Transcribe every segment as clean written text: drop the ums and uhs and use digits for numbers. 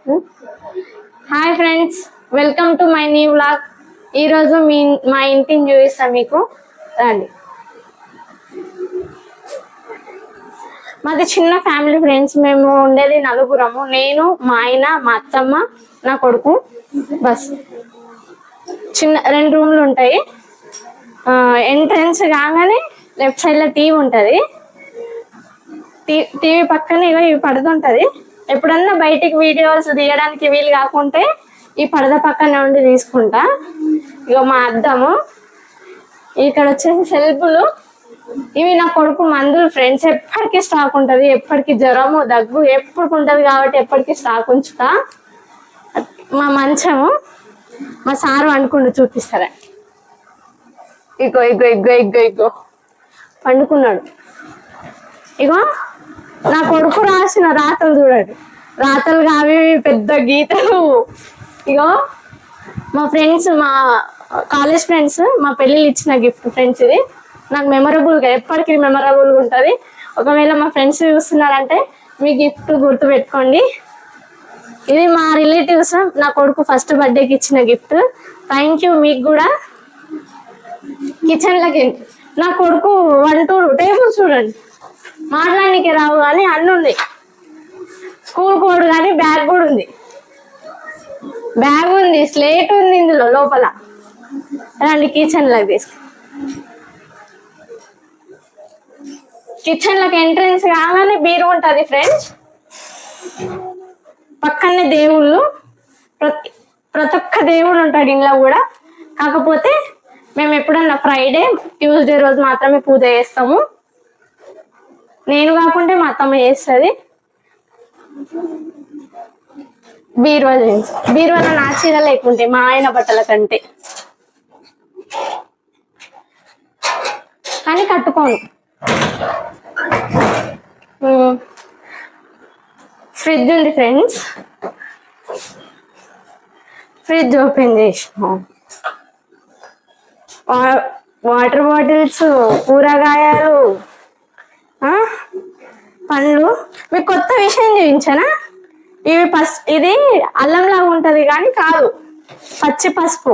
Hi friends, welcome to my new vlog. ఈరోజు మా ఇంటిని చూపిస్తాను మీకు. రండి. మాది చిన్న ఫ్యామిలీ ఫ్రెండ్స్. మేము ఉండేది నలుగురము. నేను, మా ఆయన, మా అత్తమ్మ, నా కొడుకు. బస్ చిన్న 2 రూమ్లు ఉంటాయి. ఎంట్రన్స్ కాగానే లెఫ్ట్ సైడ్ లో టీవీ ఉంటుంది. టీవీ పక్కన ఇవి పడుతుంటది. ఎప్పుడన్నా బయటికి వీడియోస్ తీయడానికి వీలు కాకుంటే ఈ పరద పక్కన ఉండి తీసుకుంటా. ఇక మా అద్దము, ఇక్కడ వచ్చేసి సెల్ఫ్లు. ఇవి నా కొడుకు మందులు ఫ్రెండ్స్. ఎప్పటికీ స్టాక్ ఉంటుంది. ఎప్పటికీ జ్వరము దగ్గు ఎప్పటికి ఉంటుంది కాబట్టి ఎప్పటికీ స్టాక్ ఉంచుతా. మా మంచము మా సారు అనుకుంటూ చూపిస్తారా. ఇగో ఇగో ఇగో ఇగో ఇగో పండుకున్నాడు. ఇగో నా కొడుకు రాసిన రాతలు చూడండి. రాతలు కావి పెద్ద గీతలు. ఇగో మా ఫ్రెండ్స్, మా కాలేజ్ ఫ్రెండ్స్ మా పెళ్ళిళ్ళు ఇచ్చిన గిఫ్ట్ ఫ్రెండ్స్. ఇది నాకు మెమరబుల్గా ఎప్పటికీ మెమరబుల్గా ఉంటుంది. ఒకవేళ మా ఫ్రెండ్స్ చూస్తున్నారంటే మీ గిఫ్ట్ గుర్తు పెట్టుకోండి. ఇది మా రిలేటివ్స్ నా కొడుకు ఫస్ట్ బర్త్డేకి ఇచ్చిన గిఫ్ట్. Thank you. మీకు కూడా కిచెన్లకి నా కొడుకు 1 2 టేబుల్ చూడండి. మాట్లాడడానికి రావు కానీ అన్నీ ఉన్నాయి. స్కూల్ కోడ్ కానీ బ్యాగ్ కూడా ఉంది. బ్యాగ్ ఉంది, స్లేట్ ఉంది ఇందులో లోపల. రండి కిచెన్లోకి తీసుకు. కిచెన్లోకి ఎంట్రన్స్ కాగానే బీరు ఉంటుంది ఫ్రెండ్స్. పక్కనే దేవుళ్ళు. ప్రతి ఒక్క దేవుడు ఉంటాడు ఇంట్లో కూడా. కాకపోతే మేము ఎప్పుడన్నా ఫ్రైడే, ట్యూస్డే రోజు మాత్రమే పూజ చేస్తాము. నేను కాకుంటే మా అత్తమ్మ చేస్తుంది. బీరువాలో నా చీర లేకుంటే మా ఆయన బట్టల కంటే. కానీ కట్టుకోను. ఫ్రిడ్జ్ ఉంది ఫ్రెండ్స్. ఫ్రిడ్జ్ ఓపెన్ చేసినాం. వాటర్ బాటిల్స్, కూరగాయలు, పండ్లు. మీకు కొత్త విషయం చూపించానా? ఇది అల్లం లాగా ఉంటది కానీ కాదు, పచ్చి పసుపు.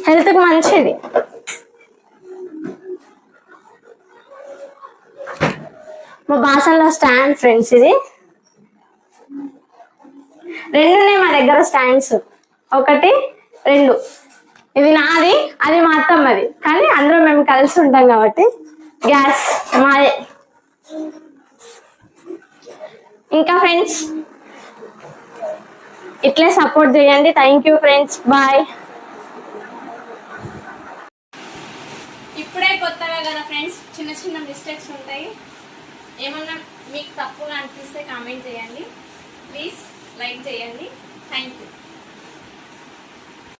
హెల్త్ కి మంచిది. మా బాసన్లో స్టాండ్ ఫ్రెండ్స్. ఇది 2 ఉన్నాయి మా దగ్గర స్టాండ్స్. 1 2. ఇది నాది, అది మా అత్తమ్మది. కానీ అందులో మేము కలిసి ఉంటాం కాబట్టి గ్యాస్ మాదే. ఇంకా ఫ్రెండ్స్ ఇట్లే సపోర్ట్ చేయండి. Thank you friends. బాయ్. ఇప్పుడే కొత్తగా కదా ఫ్రెండ్స్, చిన్న చిన్న మిస్టేక్స్ ఉంటాయి. ఏమన్నా మీకు తప్పుగా అనిపిస్తే కామెంట్ చేయండి. ప్లీజ్ లైక్ చేయండి. Thank you.